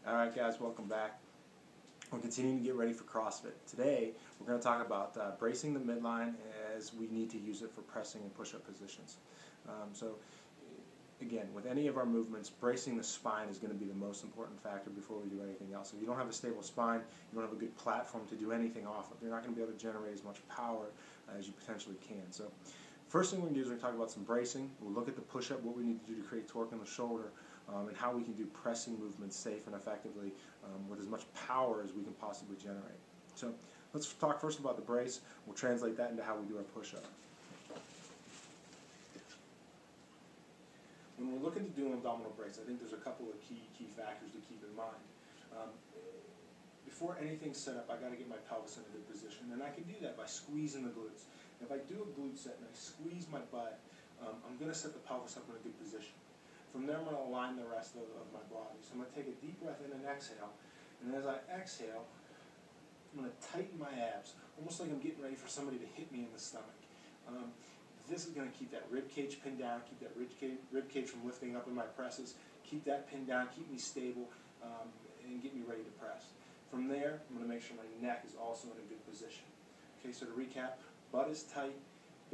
Alright guys, welcome back. We're continuing to get ready for CrossFit. Today we're going to talk about bracing the midline as we need to use it for pressing and push-up positions. Again, with any of our movements, bracing the spine is going to be the most important factor before we do anything else. If you don't have a stable spine, you don't have a good platform to do anything off of, you're not going to be able to generate as much power as you potentially can. So first thing we're going to do is we're going to talk about some bracing. We'll look at the push-up, what we need to do to create torque in the shoulder, and how we can do pressing movements safe and effectively with as much power as we can possibly generate. So let's talk first about the brace. We'll translate that into how we do our push-up. When we're looking to do an abdominal brace, I think there's a couple of key factors to keep in mind. Before anything's set up, I got to get my pelvis in a good position, and I can do that by squeezing the glutes. If I do a glute set and I squeeze my butt, I'm going to set the pelvis up in a good position. From there, I'm going to align the rest of my body. So I'm going to take a deep breath in and exhale, and as I exhale, I'm going to tighten my abs, almost like I'm getting ready for somebody to hit me in the stomach. This is going to keep that rib cage pinned down, keep that rib cage from lifting up in my presses, keep that pinned down, keep me stable, and get me ready to press. From there, I'm going to make sure my neck is also in a good position. Okay, so to recap, butt is tight,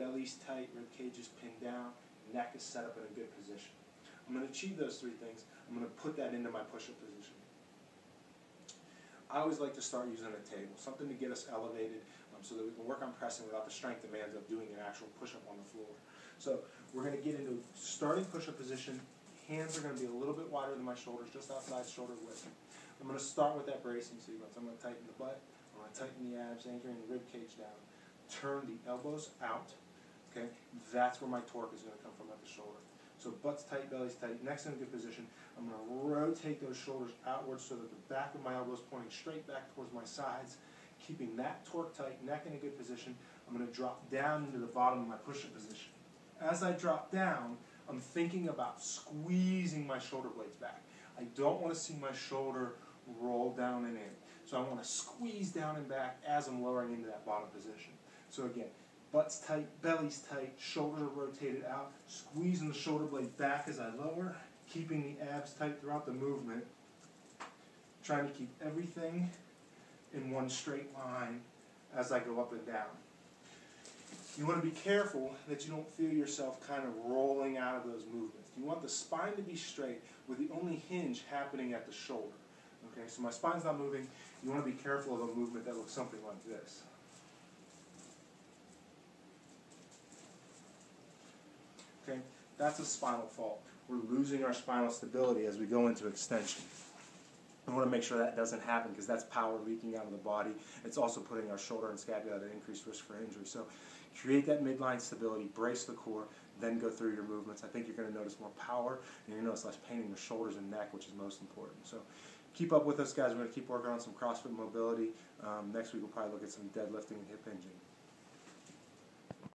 belly's tight, rib cage is pinned down, neck is set up in a good position. I'm going to achieve those three things. I'm going to put that into my push-up position. I always like to start using a table, something to get us elevated so that we can work on pressing without the strength demands of doing an actual push-up on the floor. So we're going to get into starting push-up position. Hands are going to be a little bit wider than my shoulders, just outside shoulder width. I'm going to start with that bracing sequence. I'm going to tighten the butt, I'm going to tighten the abs, anchoring the rib cage down. Turn the elbows out. Okay, that's where my torque is going to come from at the shoulder. So butt's tight, belly's tight, neck's in a good position. I'm going to rotate those shoulders outwards so that the back of my elbow is pointing straight back towards my sides, keeping that torque tight, neck in a good position. I'm going to drop down into the bottom of my push-up position. As I drop down, I'm thinking about squeezing my shoulder blades back. I don't want to see my shoulder roll down and in. So I want to squeeze down and back as I'm lowering into that bottom position. So again, butt's tight, belly's tight, shoulders are rotated out, squeezing the shoulder blade back as I lower, keeping the abs tight throughout the movement, trying to keep everything in one straight line as I go up and down. You want to be careful that you don't feel yourself kind of rolling out of those movements. You want the spine to be straight with the only hinge happening at the shoulder. Okay, so my spine's not moving. You want to be careful of a movement that looks something like this. Okay, that's a spinal fault. We're losing our spinal stability as we go into extension. I want to make sure that doesn't happen because that's power leaking out of the body. It's also putting our shoulder and scapula at an increased risk for injury. So create that midline stability, brace the core, then go through your movements. I think you're going to notice more power and you're going to notice less pain in your shoulders and neck, which is most important. So keep up with us, guys. We're going to keep working on some CrossFit mobility. Next week we'll probably look at some deadlifting and hip hinging.